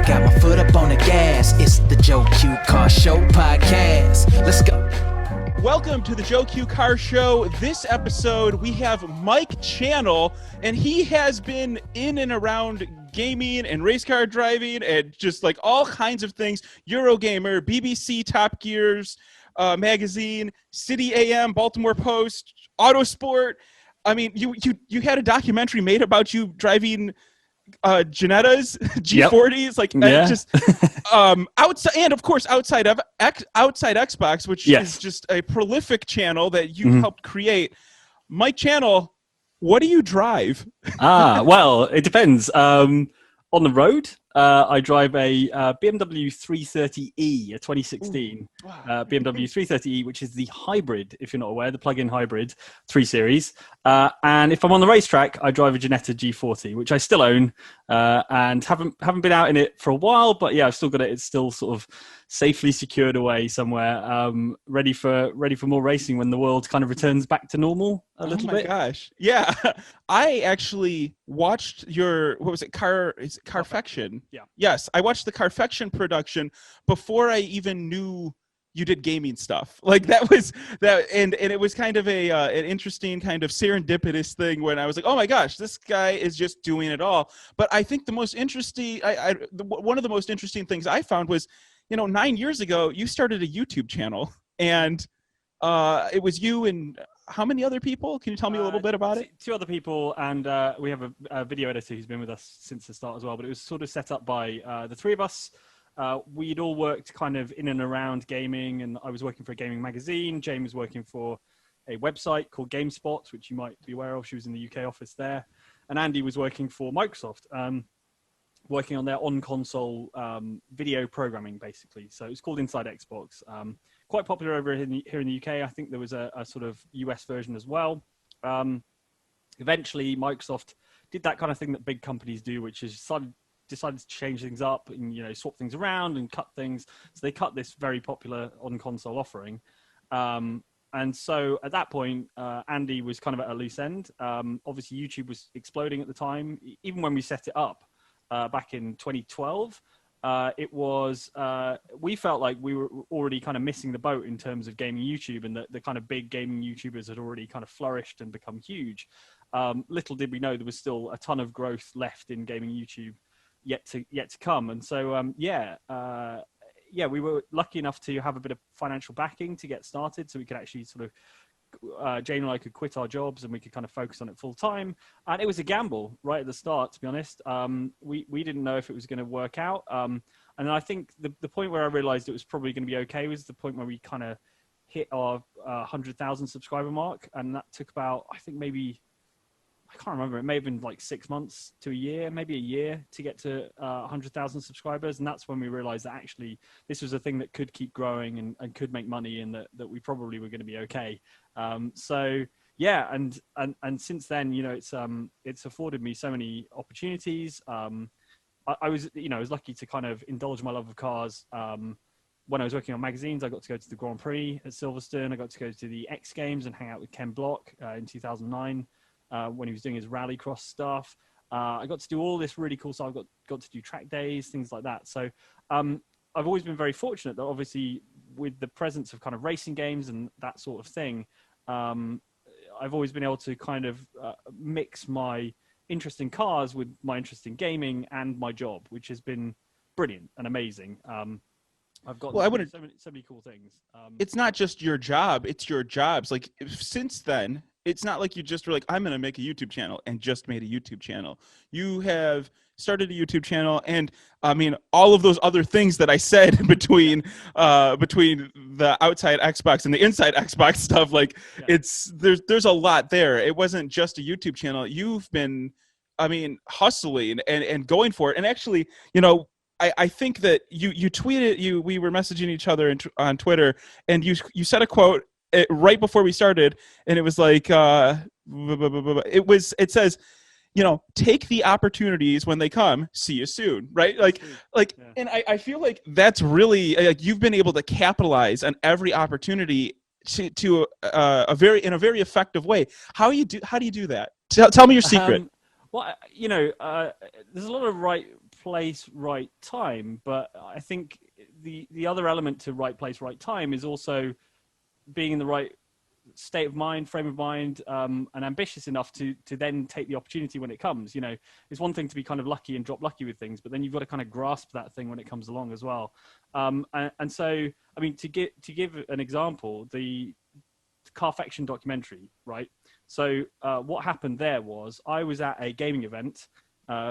got my foot up on the gas. It's the Joe Q Car Show podcast. Let's go. Welcome to the Joe Q Car Show. This episode, we have Mike Channell, and he has been in and around gaming and race car driving and just like all kinds of things. Eurogamer, BBC Top Gears magazine, City AM, Baltimore Post, Autosport. I mean, you had a documentary made about you driving Ginettas, G40s, yep. like yeah. just outside, and of course outside Xbox, which yes. is just a prolific channel that you helped create. Mike Channell, what do you drive? Well, it depends. On the road, I drive a BMW 330e, a 2016 BMW 330e, which is the hybrid, if you're not aware, the plug-in hybrid 3 Series. And if I'm on the racetrack, I drive a Ginetta G40, which I still own and haven't been out in it for a while. But yeah, I've still got it. It's still sort of safely secured away somewhere, ready for more racing when the world kind of returns back to normal a little bit. Oh my gosh. Yeah. I actually watched your, what was it? Carfection. Yeah. Yes. I watched the Carfection production before I even knew you did gaming stuff. Like that was that. And it was kind of an interesting kind of serendipitous thing when I was like, oh my gosh, this guy is just doing it all. But I think the most interesting, one of the most interesting things I found was, 9 years ago, you started a YouTube channel, and it was you and how many other people? Can you tell me a little bit about it? 2 other people, and we have a video editor who's been with us since the start as well. But it was sort of set up by the 3 of us. We'd all worked kind of in and around gaming, and I was working for a gaming magazine. Jane was working for a website called GameSpot, which you might be aware of. She was in the UK office there. And Andy was working for Microsoft. Working on their on-console video programming, basically. So it's called Inside Xbox. Quite popular over here in the UK. I think there was a sort of US version as well. Eventually, Microsoft did that kind of thing that big companies do, which is decided to change things up and swap things around and cut things. So they cut this very popular on-console offering. And so at that point, Andy was kind of at a loose end. Obviously, YouTube was exploding at the time. Even when we set it up, back in 2012, we felt like we were already kind of missing the boat in terms of gaming YouTube, and the kind of big gaming YouTubers had already kind of flourished and become huge. Little did we know there was still a ton of growth left in gaming YouTube yet to come. And so, we were lucky enough to have a bit of financial backing to get started, so we could actually sort of Jane and I could quit our jobs and we could kind of focus on it full time. And it was a gamble right at the start, to be honest. We didn't know if it was going to work out. And I think the point where I realized it was probably going to be okay was the point where we kind of hit our 100,000 subscriber mark. And that took about, I think maybe, I can't remember, it may have been like 6 months to a year, maybe a year to get to 100,000 subscribers. And that's when we realized that actually this was a thing that could keep growing and could make money, and that we probably were going to be okay. So yeah, and since then, it's afforded me so many opportunities. I was lucky to kind of indulge my love of cars. When I was working on magazines, I got to go to the Grand Prix at Silverstone. I got to go to the X Games and hang out with Ken Block in 2009 when he was doing his rallycross stuff. I got to do all this really cool stuff. I got to do track days, things like that. So I've always been very fortunate that obviously with the presence of kind of racing games and that sort of thing, I've always been able to kind of mix my interest in cars with my interest in gaming and my job, which has been brilliant and amazing. I've got so many cool things. It's not just your job, it's your jobs. Like since then, it's not like you just were like, I'm going to make a YouTube channel and just made a YouTube channel. You have started a YouTube channel, and I mean, all of those other things that I said between the outside Xbox and the inside Xbox stuff, like there's a lot there. It wasn't just a YouTube channel. You've been, hustling and going for it. And actually, I think that you tweeted, we were messaging each other on Twitter, and you said a quote right before we started, and it was like, it says, take the opportunities when they come. See you soon, right? And I feel like that's really like you've been able to capitalize on every opportunity to a very effective way. How do you do that? Tell me your secret. Well, there's a lot of right place, right time. But I think the other element to right place, right time is also being in the right state of mind, frame of mind, and ambitious enough to then take the opportunity when it comes. You know, it's one thing to be kind of lucky and drop lucky with things, but then you've got to kind of grasp that thing when it comes along as well. And so, I mean, to give an example, the Carfection documentary, right? So what happened there was I was at a gaming event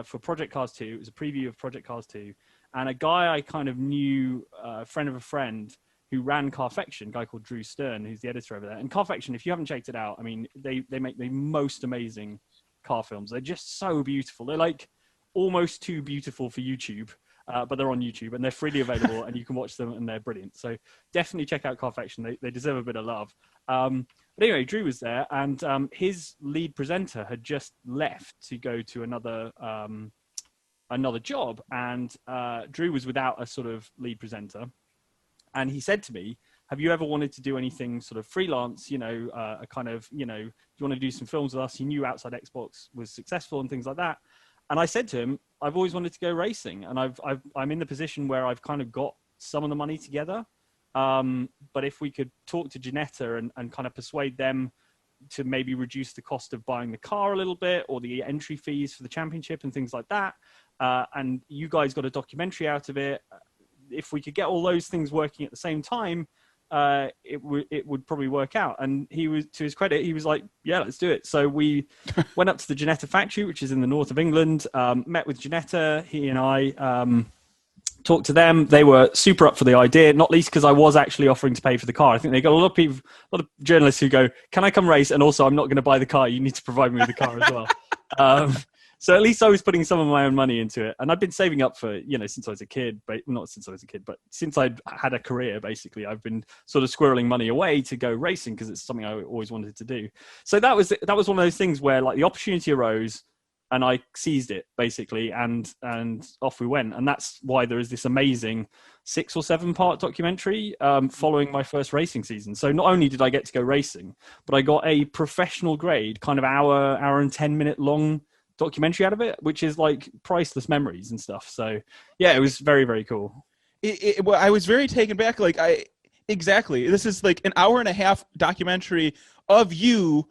for Project Cars 2. It was a preview of Project Cars 2, and a guy I kind of knew, a friend of a friend, who ran Carfection, a guy called Drew Stern, who's the editor over there. And Carfection, if you haven't checked it out, I mean, they make the most amazing car films. They're just so beautiful. They're like almost too beautiful for YouTube, but they're on YouTube and they're freely available and you can watch them and they're brilliant. So definitely check out Carfection. They deserve a bit of love. But anyway, Drew was there, and his lead presenter had just left to go to another job, and Drew was without a sort of lead presenter. And he said to me, have you ever wanted to do anything sort of freelance, you know, a kind of, you know, do you want to do some films with us? He knew Outside Xbox was successful and things like that. And I said to him, I've always wanted to go racing, and I'm in the position where I've kind of got some of the money together. But if we could talk to Ginetta and kind of persuade them to maybe reduce the cost of buying the car a little bit, or the entry fees for the championship and things like that, and you guys got a documentary out of it, if we could get all those things working at the same time, it would probably work out. And he was, to his credit, he was like, yeah, let's do it. So we went up to the Ginetta factory, which is in the north of England, met with Ginetta. He and I talked to them. They were super up for the idea, not least because I was actually offering to pay for the car. I think they got a lot of journalists who go, can I come race? And also, I'm not going to buy the car. You need to provide me with the car as well. So at least I was putting some of my own money into it. And I've been saving up for, you know, since I was a kid, but not since I was a kid, but since I'd had a career, basically, I've been sort of squirreling money away to go racing because it's something I always wanted to do. So that was one of those things where like the opportunity arose and I seized it basically, and off we went. And that's why there is this amazing 6 or 7 part documentary following my first racing season. So not only did I get to go racing, but I got a professional grade kind of hour and 10-minute long documentary out of it, which is like priceless memories and stuff. So yeah, it was very, very cool. Well, I was very taken back. Like exactly, this is like an hour and a half documentary of you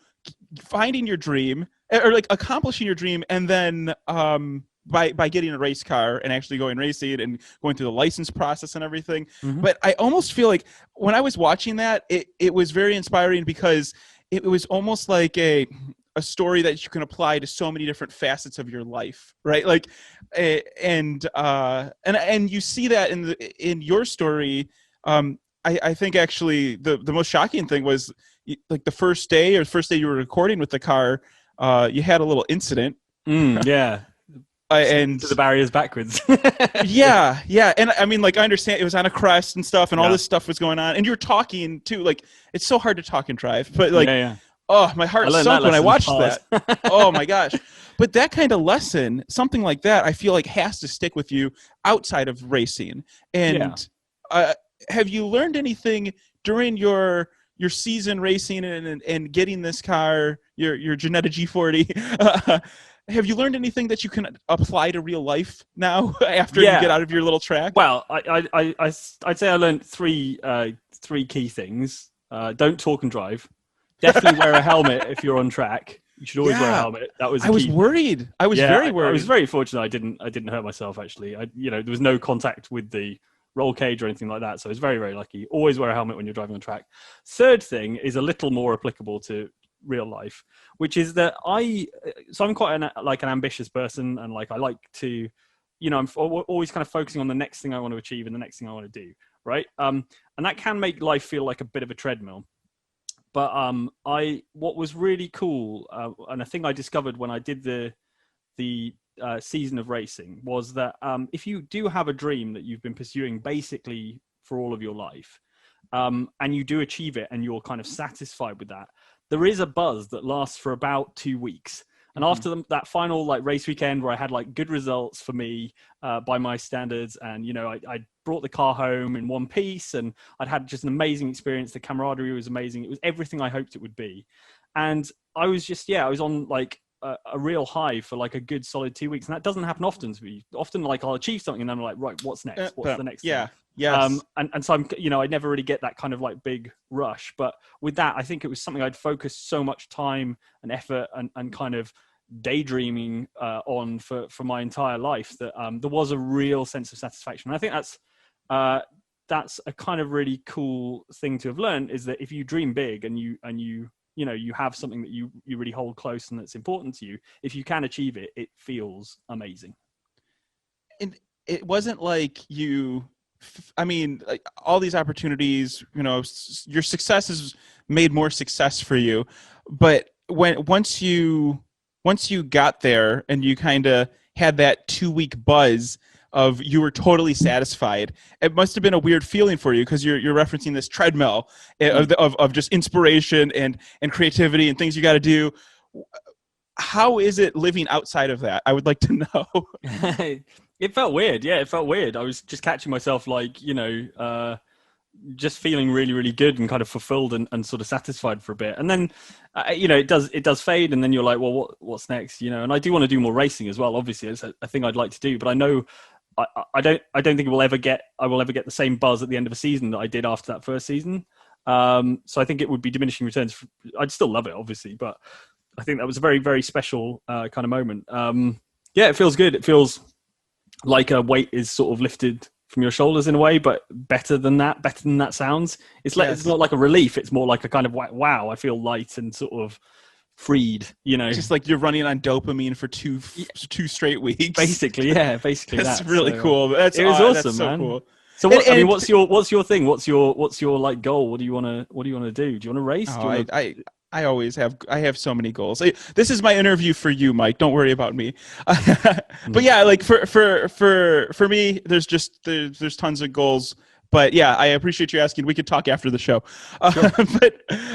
finding your dream, or like accomplishing your dream, and then by getting a race car and actually going racing and going through the license process and everything. Mm-hmm. But I almost feel like when I was watching that, it was very inspiring because it was almost like a story that you can apply to so many different facets of your life, right? Like, and you see that in your story. I think actually the most shocking thing was like the first day you were recording with the car, you had a little incident. Yeah. And to the barriers backwards. yeah. And I mean, like, I understand it was on a crest and stuff, and all this stuff was going on, and you're talking too. Like, it's so hard to talk and drive, but like, oh, my heart sunk when I watched that. Oh my gosh. But that kind of lesson, something like that, I feel like has to stick with you outside of racing. And have you learned anything during your season racing and getting this car, your Ginetta G40? Have you learned anything that you can apply to real life now after you get out of your little track? Well, I'd say I learned three key things. Don't talk and drive. Definitely wear a helmet if you're on track. You should always wear a helmet. That was. I was worried. I was very worried. I was very fortunate. I didn't hurt myself actually. There was no contact with the roll cage or anything like that. So I was very, very lucky. Always wear a helmet when you're driving on track. Third thing is a little more applicable to real life, which is that I'm quite an ambitious person, and like I like to, I'm always kind of focusing on the next thing I want to achieve and the next thing I want to do, right? And that can make life feel like a bit of a treadmill. But what was really cool, and a thing I discovered when I did the season of racing, was that if you do have a dream that you've been pursuing basically for all of your life, and you do achieve it and you're kind of satisfied with that, there is a buzz that lasts for about 2 weeks. And after that final race weekend where I had good results for me by my standards, and I brought the car home in one piece, and I'd had just an amazing experience. The camaraderie was amazing. It was everything I hoped it would be. And I was just I was on a real high for like a good solid 2 weeks, and that doesn't happen often to me. Often, like I'll achieve something, and then I'm like, right, what's next? What's the next thing? Yes. And so I'm, I never really get that kind of like big rush. But with that, I think it was something I'd focused so much time and effort and kind of daydreaming on for my entire life that there was a real sense of satisfaction. And I think that's a kind of really cool thing to have learned, is that if you dream big and you have something that you really hold close and that's important to you, if you can achieve it, it feels amazing. And it wasn't like like all these opportunities, your success has made more success for you. But once you got there and you kind of had that 2-week buzz of you were totally satisfied, it must have been a weird feeling for you, because you're referencing this treadmill of just inspiration and creativity and things you got to do. How is it living outside of that? I would like to know. It felt weird. Yeah, it felt weird. I was just catching myself like, just feeling really, really good and kind of fulfilled and sort of satisfied for a bit. And then, it does fade. And then you're like, well, what's next? And I do want to do more racing as well. Obviously, it's a thing I'd like to do, but I know I don't think I will ever get the same buzz at the end of a season that I did after that first season. So I think it would be diminishing returns. I'd still love it, obviously, but I think that was a very, very special kind of moment. Yeah, it feels good. It feels like a weight is sort of lifted from your shoulders in a way, but better than that sounds. It's like, It's not like a relief. It's more like a kind of wow, I feel light and sort of freed, Just like you're running on dopamine for two straight weeks. Basically, yeah, basically. That's really cool. It was awesome, that's so man. Cool. So what's your thing? What's your like goal? What do you want to do? Do you want to race? I always have. I have so many goals. This is my interview for you, Mike. Don't worry about me. But yeah, like for me, there's tons of goals. But yeah, I appreciate you asking. We could talk after the show. Sure.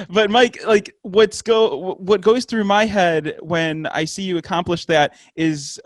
But Mike, like what goes through my head when I see you accomplish that is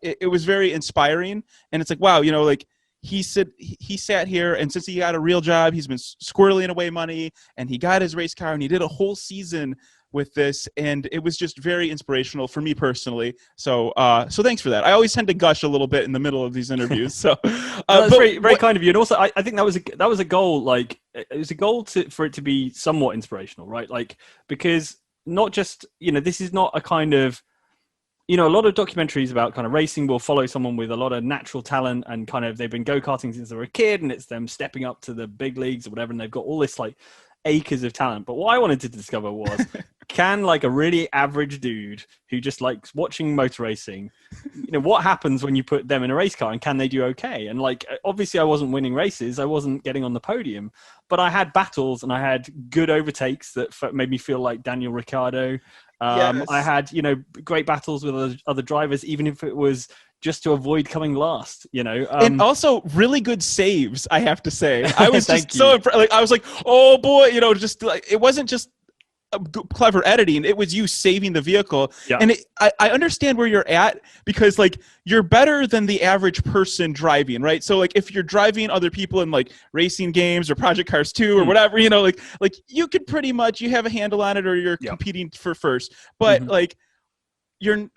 it was very inspiring, and it's like, wow, like. He sat here, and since he got a real job, he's been squirreling away money, and he got his race car, and he did a whole season with this, and it was just very inspirational for me personally. So thanks for that. I always tend to gush a little bit in the middle of these interviews. So that's very, very kind of you. And also, I think that was a goal. Like, it was a goal for it to be somewhat inspirational, right? Like, because not just this is not a kind of a lot of documentaries about kind of racing will follow someone with a lot of natural talent and kind of they've been go-karting since they were a kid and it's them stepping up to the big leagues or whatever, and they've got all this like acres of talent. But what I wanted to discover was, can like a really average dude who just likes watching motor racing, what happens when you put them in a race car, and can they do okay? And like, obviously I wasn't winning races, I wasn't getting on the podium, but I had battles and I had good overtakes that made me feel like Daniel Ricciardo. Yes. I had, great battles with other drivers, even if it was just to avoid coming last, and also really good saves, I have to say. I was just so impressed. Like, I was like, oh boy, just like, it wasn't just clever editing, it was you saving the vehicle. Yeah. And I understand where you're at, because like you're better than the average person driving, right? So like if you're driving other people in like racing games or Project Cars 2 or whatever, like you could pretty much, you have a handle on it, or you're competing for first. But like you're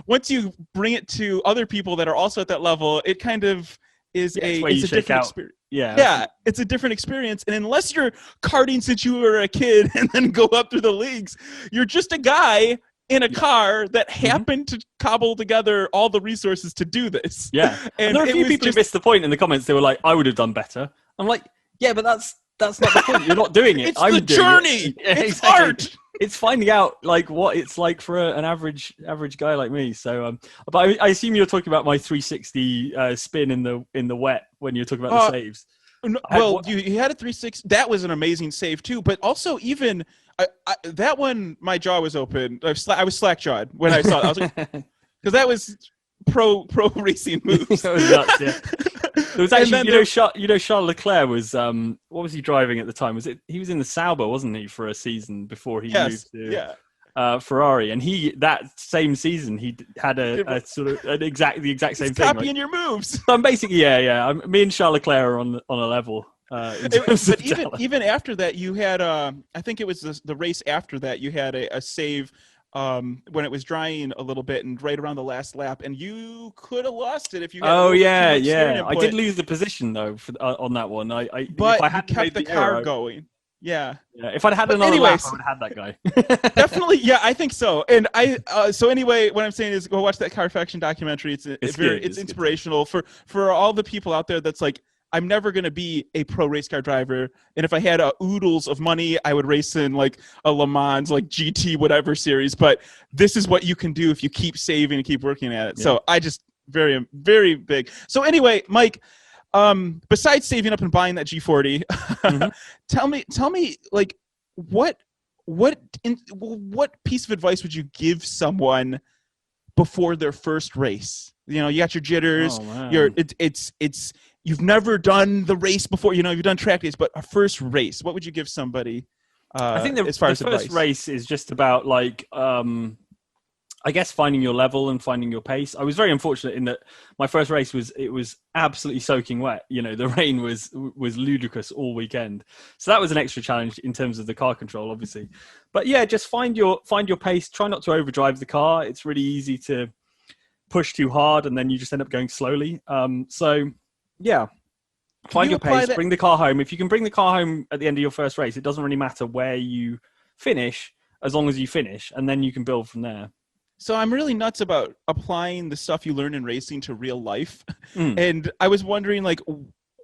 once you bring it to other people that are also at that level, it kind of is it's a different experience. Yeah, it's a different experience. And unless you're karting since you were a kid and then go up through the leagues, you're just a guy in a car that happened to cobble together all the resources to do this. Yeah. And there are a few people who missed the point in the comments. They were like, I would have done better. I'm like, yeah, but that's not the point. You're not doing it. It's the journey. It's art. It's finding out like what it's like for an average guy like me. So, but I assume you're talking about my 360 spin in the wet when you're talking about the saves. Well, you had a 360. That was an amazing save too. But also, even that one, my jaw was open. I was slack jawed when I saw it. I was like, because that was pro racing moves. That was nuts. Yeah. There was actually, Charles Leclerc was what was he driving at the time? He was in the Sauber, wasn't he, for a season before he moved to Ferrari? And that same season he had a sort of the exact same thing. Copying your moves. So I'm basically me and Charles Leclerc are on a level. But even after that, you had I think it was the race after that, you had a save when it was drying a little bit and right around the last lap, and you could have lost it if you had Oh a little bit yeah, too much steering yeah. I input, did lose the position though on that one. If but I you hadn't kept made the the car error, going. Yeah. if I'd had But another lap, I anyways, would have had that guy. definitely, yeah, I think so. And so anyway, what I'm saying is, go watch that Car Faction documentary. It's Good. it's inspirational for all the people out there. That's like, I'm never gonna be a pro race car driver, and if I had oodles of money, I would race in like a Le Mans, like GT whatever series. But this is what you can do if you keep saving and keep working at it. Yeah. So I just very, very big. So anyway, Mike, besides saving up and buying that G40, Mm-hmm. tell me, like, what piece of advice would you give someone before their first race? You know, you got your jitters. Oh, man. It's you've never done the race before. You know, you've done track days, but a first race, what would you give somebody? I think as far the as first advice? race is just about like I guess finding your level and finding your pace. I was very unfortunate in that my first race was absolutely soaking wet. You know, the rain was ludicrous all weekend. So that was an extra challenge in terms of the car control, obviously. But yeah, just find your pace. Try not to overdrive the car. It's really easy to push too hard and then you just end up going slowly. So yeah, find your pace, bring the car home. If you can bring the car home at the end of your first race, it doesn't really matter where you finish as long as you finish, and then you can build from there. So I'm really nuts about applying the stuff you learn in racing to real life. And I was wondering, like,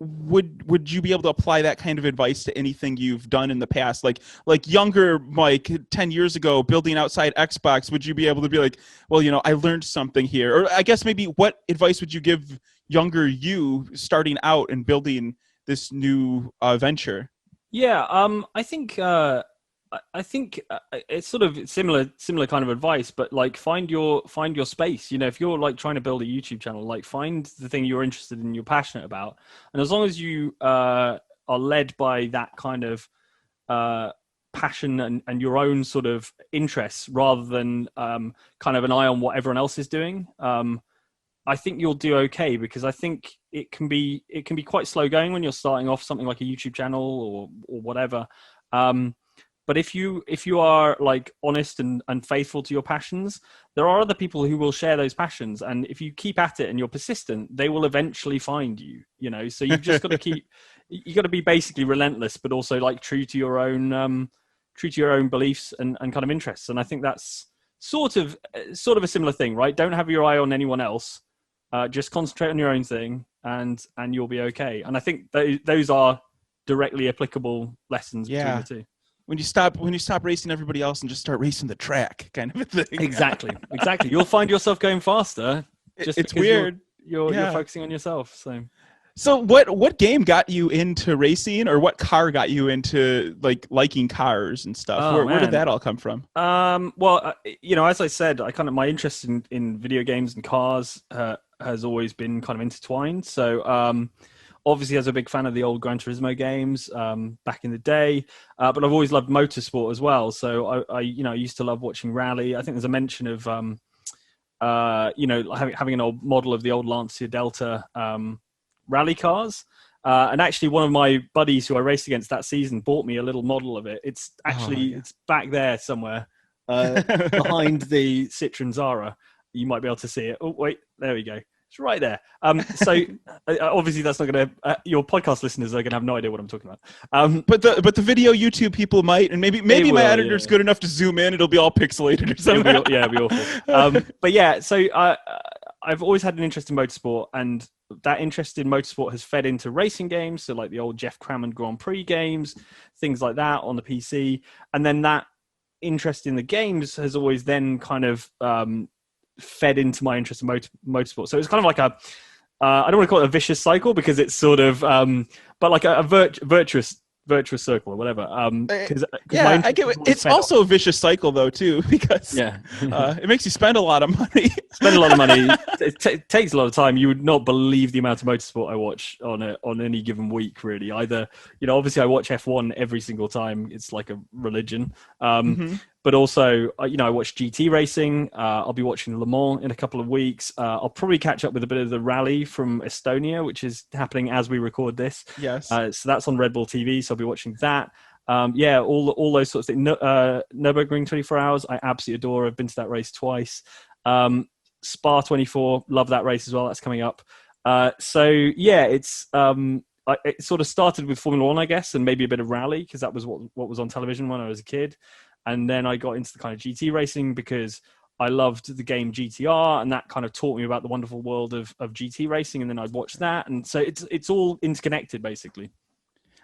would you be able to apply that kind of advice to anything you've done in the past? Like younger Mike 10 years ago building outside Xbox, would you be able to be like, well, you know, I learned something here? Or I guess maybe what advice would you give younger you starting out and building this new venture? Yeah, I think it's sort of similar kind of advice, but like find your space. You know, if you're like trying to build a YouTube channel, like find the thing you're interested in, you're passionate about, and as long as you are led by that kind of passion and your own sort of interests, rather than kind of an eye on what everyone else is doing, I think you'll do okay, because I think it can be quite slow going when you're starting off something like a YouTube channel or whatever. But if you are like honest and faithful to your passions, there are other people who will share those passions. And if you keep at it and you're persistent, they will eventually find you, you know? So you've just got to you got to be basically relentless, but also like true to your own beliefs and kind of interests. And I think that's sort of a similar thing, right? Don't have your eye on anyone else. Just concentrate on your own thing and you'll be okay. And I think those are directly applicable lessons between the two. When you stop racing everybody else and just start racing the track, kind of a thing. Exactly. You'll find yourself going faster. It's weird. You're focusing on yourself. So what game got you into racing, or what car got you into like liking cars and stuff? Where did that all come from? Well, you know, as I said, my interest in video games and cars has always been kind of intertwined. So obviously, I was a big fan of the old Gran Turismo games back in the day, but I've always loved motorsport as well. So I used to love watching rally. I think there's a mention of having an old model of the old Lancia Delta rally cars. And actually, one of my buddies who I raced against that season bought me a little model of it. It's actually it's back there somewhere behind the Citroen Zara. You might be able to see it. Oh wait, there we go. It's right there. So obviously that's not going to. Your podcast listeners are going to have no idea what I'm talking about. But the video YouTube people might, and maybe my editor's good enough to zoom in. It'll be all pixelated or something. It'll be awful. But yeah, so I've always had an interest in motorsport, and that interest in motorsport has fed into racing games. So like the old Jeff Crammond Grand Prix games, things like that on the PC, and then that interest in the games has always then kind of fed into my interest in motorsport. So it's kind of like I don't want to call it a vicious cycle, because it's sort of but like a virtuous circle or whatever. I get it. It's also a vicious cycle though too, because it makes you spend a lot of money. It takes a lot of time. You would not believe the amount of motorsport I watch on any given week, really. Either, you know, obviously I watch F1 every single time. It's like a religion. But also, you know, I watch GT racing. I'll be watching Le Mans in a couple of weeks. I'll probably catch up with a bit of the rally from Estonia, which is happening as we record this. Yes. So that's on Red Bull TV. So I'll be watching that. Yeah, all those sorts of things. Nürburgring 24 Hours, I absolutely adore. I've been to that race twice. Spa 24, love that race as well. That's coming up. So yeah, it sort of started with Formula One, I guess, and maybe a bit of rally because that was what was on television when I was a kid. And then I got into the kind of GT racing because I loved the game GTR, and that kind of taught me about the wonderful world of GT racing. And then I'd watch that, and so it's all interconnected basically.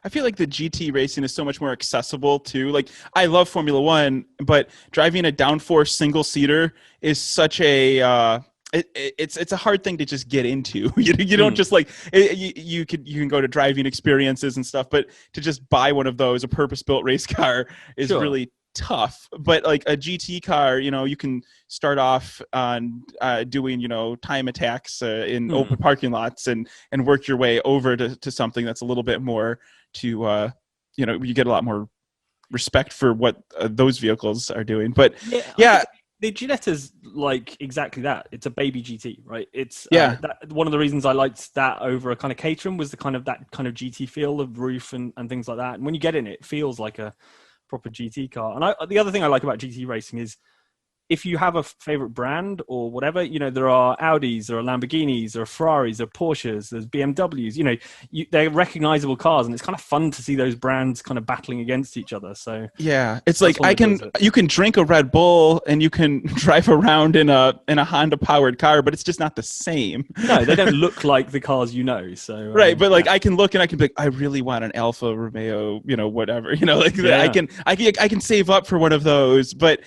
I feel like the GT racing is so much more accessible too. Like, I love Formula One, but driving a downforce single seater is such a it's a hard thing to just get into. You don't just like you can go to driving experiences and stuff, but to just buy one of those, a purpose built race car, is really tough. But like a GT car, you can start off on doing time attacks in open parking lots and work your way over to something that's a little bit more to you get a lot more respect for what those vehicles are doing. But yeah. The Ginetta's like exactly that. It's a baby GT, right? It's one of the reasons I liked that over a kind of Caterham was that kind of GT feel of roof and things like that. And when you get in it, it feels like a proper GT car. And the other thing I like about GT racing is if you have a favorite brand or whatever, there are Audis, there are Lamborghinis, there are Ferraris, there are Porsches, there's BMWs, they're recognizable cars, and it's kind of fun to see those brands kind of battling against each other. So yeah, it's like you can drink a Red Bull and you can drive around in a Honda powered car, but it's just not the same. No, they don't look like the cars, so right. But like I can look and I can be like, I really want an Alfa Romeo, whatever, I can save up for one of those. But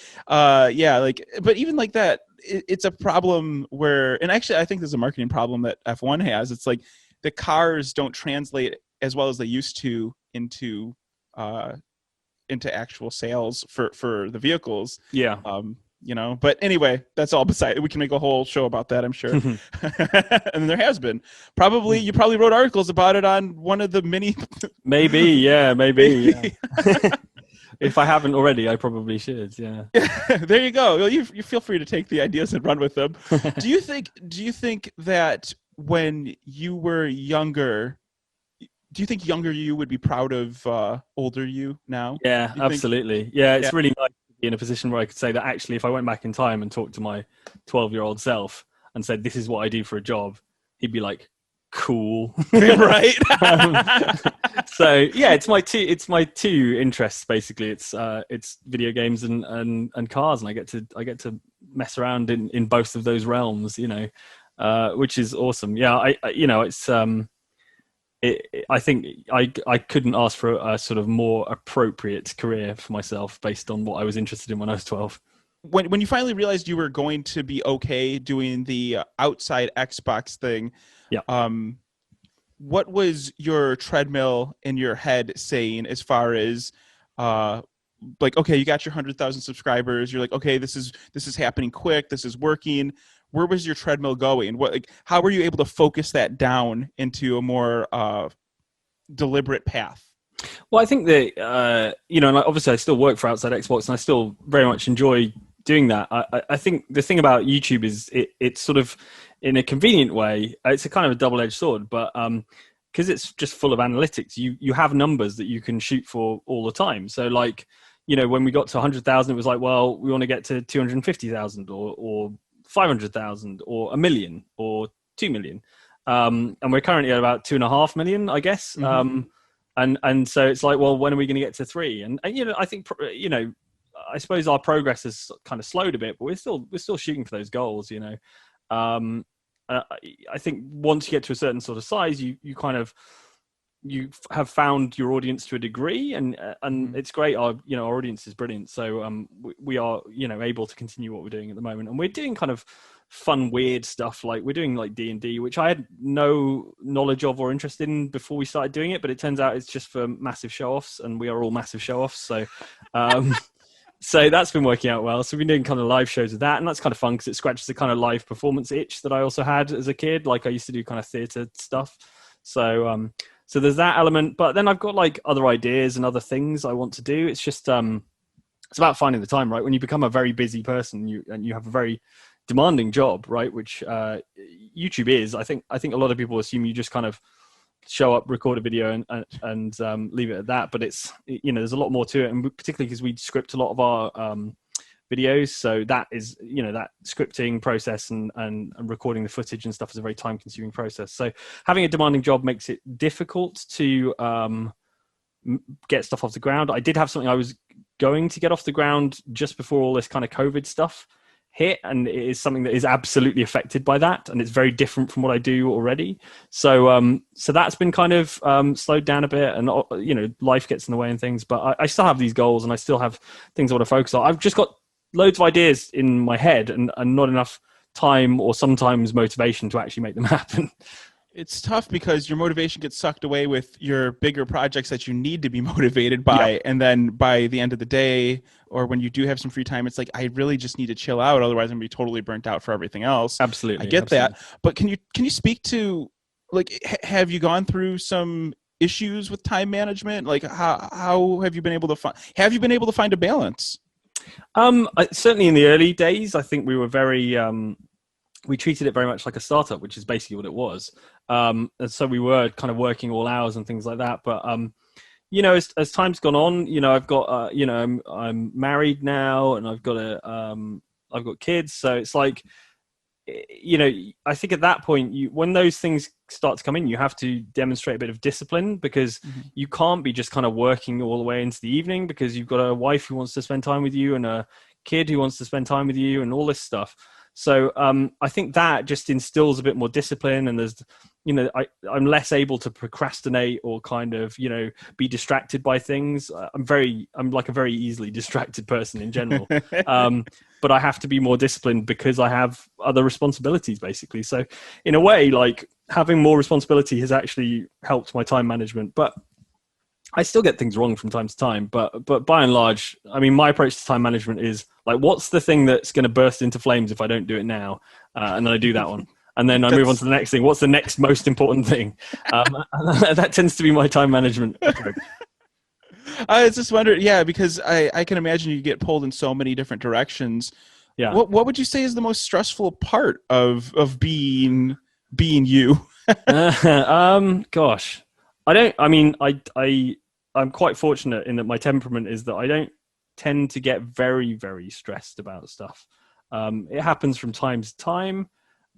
but even like that, it's a problem where, and actually I think there's a marketing problem that F1 has. It's like the cars don't translate as well as they used to into actual sales for the vehicles. Yeah. But anyway, that's all beside. We can make a whole show about that, I'm sure. And there has been. You probably wrote articles about it on one of the many. Maybe. Yeah. If I haven't already, I probably should. Yeah. There you go. Well, you feel free to take the ideas and run with them. Do you think that when you were younger, do you think younger you would be proud of older you now? Yeah, absolutely. It's really nice to be in a position where I could say that actually, if I went back in time and talked to my 12-year-old self and said, "This is what I do for a job," he'd be like, "Cool." Right. So yeah, it's my two interests basically. It's video games and cars, and I get to mess around in both of those realms, which is awesome. Yeah, I think I couldn't ask for a sort of more appropriate career for myself based on what I was interested in when I was 12. When you finally realized you were going to be okay doing the outside Xbox thing, what was your treadmill in your head saying as far as like, okay, you got your 100,000 subscribers, you're like, okay, this is happening quick, this is working. Where was your treadmill going? How were you able to focus that down into a more deliberate path? Well, I think that and obviously I still work for Outside Xbox, and I still very much enjoy doing that. I think the thing about YouTube is it's sort of, in a convenient way, it's a kind of a double-edged sword, but because it's just full of analytics, you have numbers that you can shoot for all the time. So like, when we got to 100,000, it was like, well, we want to get to 250,000 or 500,000 or 1 million or 2 million. And we're currently at about 2.5 million, I guess. Mm-hmm. And so it's like, well, when are we going to get to 3? And I think, I suppose our progress has kind of slowed a bit, but we're still shooting for those goals, I think once you get to a certain sort of size, you have found your audience to a degree, and it's great. Our audience is brilliant, so we are able to continue what we're doing at the moment, and we're doing kind of fun, weird stuff. Like we're doing like D&D, which I had no knowledge of or interest in before we started doing it, but it turns out it's just for massive show-offs, and we are all massive show-offs. So. So that's been working out well. So we've been doing kind of live shows of that, and that's kind of fun because it scratches the kind of live performance itch that I also had as a kid. Like I used to do kind of theatre stuff. So there's that element, but then I've got like other ideas and other things I want to do. It's just it's about finding the time, right? When you become a very busy person, you have a very demanding job, right? Which YouTube is. I think a lot of people assume you just kind of show up, record a video, and leave it at that. But it's, there's a lot more to it, and particularly because we script a lot of our videos, so that is, that scripting process and recording the footage and stuff is a very time consuming process. So having a demanding job makes it difficult to get stuff off the ground. I did have something I was going to get off the ground just before all this kind of COVID stuff hit, and it is something that is absolutely affected by that, and it's very different from what I do already. So so that's been kind of slowed down a bit, and life gets in the way and things, but I still have these goals and I still have things I want to focus on. I've just got loads of ideas in my head and not enough time or sometimes motivation to actually make them happen. It's tough because your motivation gets sucked away with your bigger projects that you need to be motivated by. Yeah. And then by the end of the day, or when you do have some free time, it's like, I really just need to chill out. Otherwise I'm going to be totally burnt out for everything else. Absolutely. I get that. But can you speak to, like, have you gone through some issues with time management? Like how have you been able to find a balance? Certainly in the early days, I think we were very, we treated it very much like a startup, which is basically what it was. And so we were kind of working all hours and things like that. But, as time's gone on, I've got, I'm married now, and I've got kids. So it's like, I think at that point, when those things start to come in, you have to demonstrate a bit of discipline, because you can't be just kind of working all the way into the evening, because you've got a wife who wants to spend time with you and a kid who wants to spend time with you and all this stuff. So I think that just instills a bit more discipline, and there's, I'm less able to procrastinate or kind of, be distracted by things. I'm like a very easily distracted person in general. But I have to be more disciplined because I have other responsibilities, basically. So in a way, like, having more responsibility has actually helped my time management, but I still get things wrong from time to time, but by and large, I mean, my approach to time management is like, what's the thing that's going to burst into flames if I don't do it now? And then I do that one. And then I move on to the next thing. What's the next most important thing? That tends to be my time management approach. I was just wondering, because I can imagine you get pulled in so many different directions. Yeah. What would you say is the most stressful part of being you? Gosh, I'm quite fortunate in that my temperament is that I don't tend to get very, very stressed about stuff. It happens from time to time,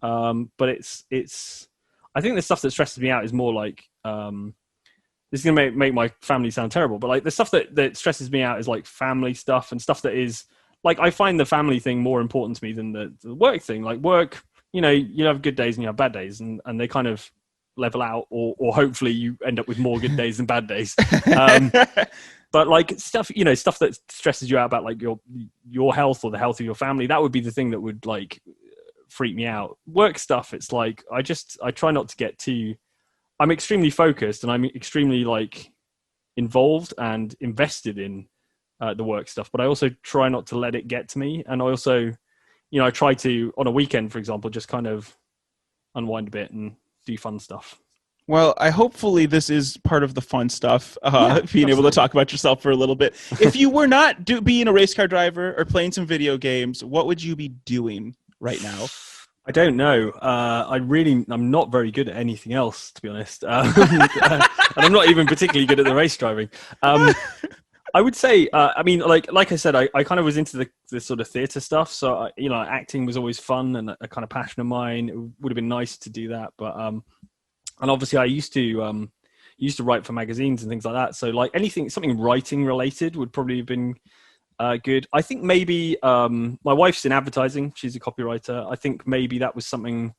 but it's. I think the stuff that stresses me out is more like, this is gonna make my family sound terrible, but like the stuff that stresses me out is like family stuff and stuff that is like, I find the family thing more important to me than the work thing. Like work, you have good days and you have bad days, and they kind of level out, or hopefully you end up with more good days than bad days. But like stuff that stresses you out about like your health or the health of your family, that would be the thing that would like freak me out. Work stuff, it's like, I try not to get too, I'm extremely focused and I'm extremely like involved and invested in the work stuff, but I also try not to let it get to me. And I also, I try to, on a weekend, for example, just kind of unwind a bit and do fun stuff. Well, hopefully this is part of the fun stuff, being absolutely able to talk about yourself for a little bit. If you were not being a race car driver or playing some video games, what would you be doing right now? I don't know. I'm not very good at anything else, to be honest. And I'm not even particularly good at the race driving. I would say, like I said, I kind of was into the sort of theatre stuff. So, acting was always fun and a kind of passion of mine. It would have been nice to do that. But, and obviously I used to write for magazines and things like that. So like something writing related would probably have been good. I think maybe my wife's in advertising. She's a copywriter. I think maybe that was something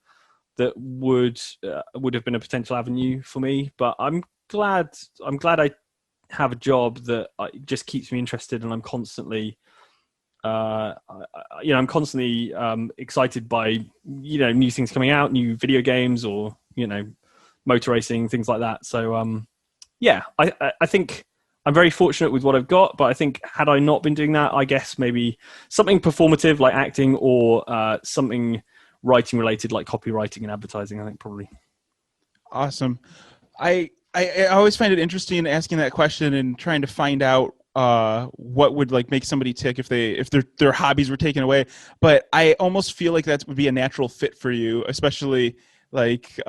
that would have been a potential avenue for me. But I'm glad I have a job that just keeps me interested, and I'm constantly excited by new things coming out, new video games, or motor racing, things like that. So I think I'm very fortunate with what I've got, but I think had I not been doing that, I guess maybe something performative like acting, or something writing related like copywriting and advertising, I think probably. Awesome. I always find it interesting asking that question and trying to find out what would like make somebody tick if their hobbies were taken away. But I almost feel like that would be a natural fit for you, especially like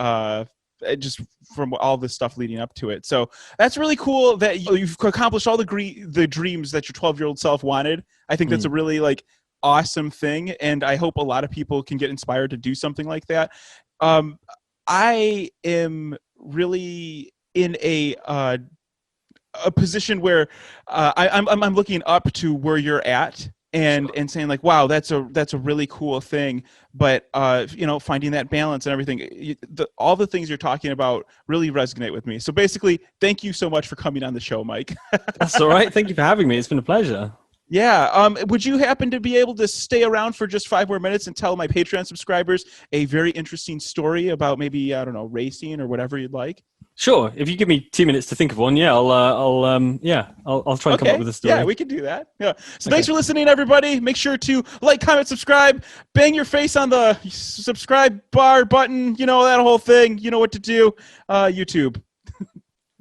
just from all this stuff leading up to it. So that's really cool that you've accomplished all the dreams that your 12-year-old self wanted. I think that's a really like awesome thing, and I hope a lot of people can get inspired to do something like that. I am really in a position where I'm looking up to where you're at and saying like, wow, that's a really cool thing. But finding that balance and everything, all the things you're talking about really resonate with me. So basically, thank you so much for coming on the show, Mike. That's all right. Thank you for having me. It's been a pleasure. Yeah. Would you happen to be able to stay around for just 5 more minutes and tell my Patreon subscribers a very interesting story about maybe, I don't know, racing or whatever you'd like? Sure. If you give me 2 minutes to think of one, I'll try and come up with a story. Yeah, we can do that. Yeah. So thanks for listening, everybody. Make sure to like, comment, subscribe, bang your face on the subscribe bar button. You know, that whole thing. You know what to do. YouTube.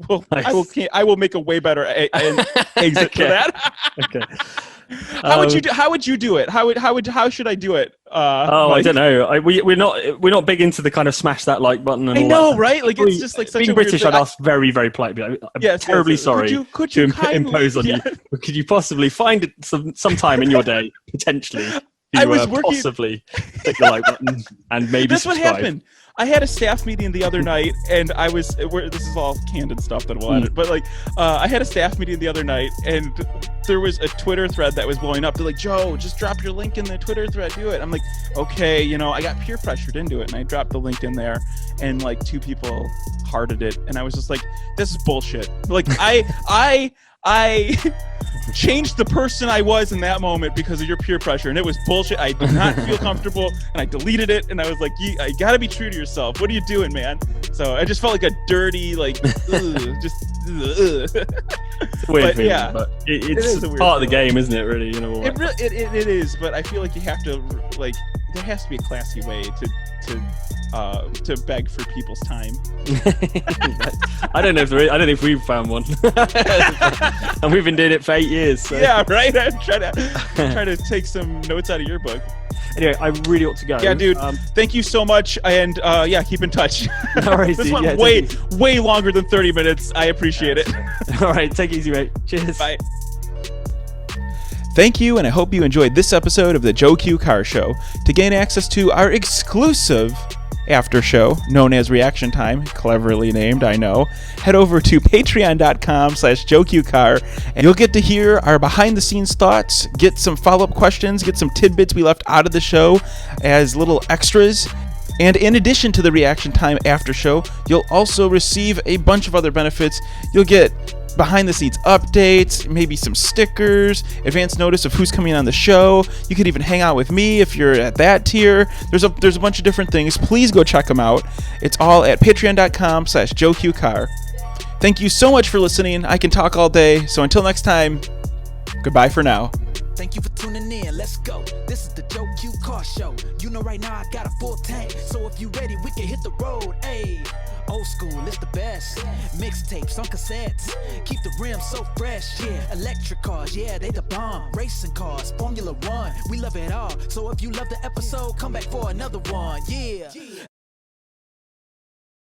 Well, nice. I will make a way better exit for that. Okay. How would you do? How would you do it? How should I do it? Mike? I don't know. We're not big into the kind of smash that like button. And I all know, that. right? Like it's just like such being a weird British. thing. I'd ask very, very politely. I'm terribly sorry could to you kindly, impose on you. Could you possibly find some time in your day potentially to possibly click the like button and maybe That's subscribe? What happened. I had a staff meeting the other night, and this is all candid stuff that we'll edit, but like, I had a staff meeting the other night, and there was a Twitter thread that was blowing up. They're like, Joe, just drop your link in the Twitter thread, do it. I'm like, okay, I got peer pressured into it, and I dropped the link in there, and like 2 people hearted it, and I was just like, this is bullshit. Like, I changed the person I was in that moment because of your peer pressure, and it was bullshit. I did not feel comfortable, and I deleted it, and I was like, I gotta be true to yourself. What are you doing, man? So I just felt like a dirty, like, just It's a weird feeling, but it's part of the game, isn't it, really? It is, but I feel like you have to, like, there has to be a classy way to beg for people's time. I don't know if there is. I don't know if we've found one. And we've been doing it for 8 years. So. Yeah, right. I'm trying to take some notes out of your book. Anyway, I really ought to go. Yeah, dude. Thank you so much, and keep in touch. All right, this went way longer than 30 minutes. I appreciate it. All right, take it easy, mate. Cheers. Bye. Thank you, and I hope you enjoyed this episode of the Joe Q Car Show. To gain access to our exclusive after show, known as Reaction Time, cleverly named, I know, head over to patreon.com/JoeQCar, and you'll get to hear our behind-the-scenes thoughts, get some follow-up questions, get some tidbits we left out of the show as little extras. And in addition to the Reaction Time after show, you'll also receive a bunch of other benefits. You'll get behind-the-scenes updates, maybe some stickers, advance notice of who's coming on the show. You could even hang out with me if you're at that tier. There's a bunch of different things. Please go check them out. It's all at patreon.com/JoeQCar. Thank you so much for listening. I can talk all day, so until next time, goodbye for now. Thank you for tuning in. Let's go. This is the Joe Q Car Show. You know right now I got a full tank, so if you ready, we can hit the road. Ayy. Old school, it's the best. Mixtapes on cassettes. Keep the rims so fresh. Yeah, electric cars, yeah, they the bomb. Racing cars, Formula One, we love it all. So if you love the episode, come back for another one. Yeah,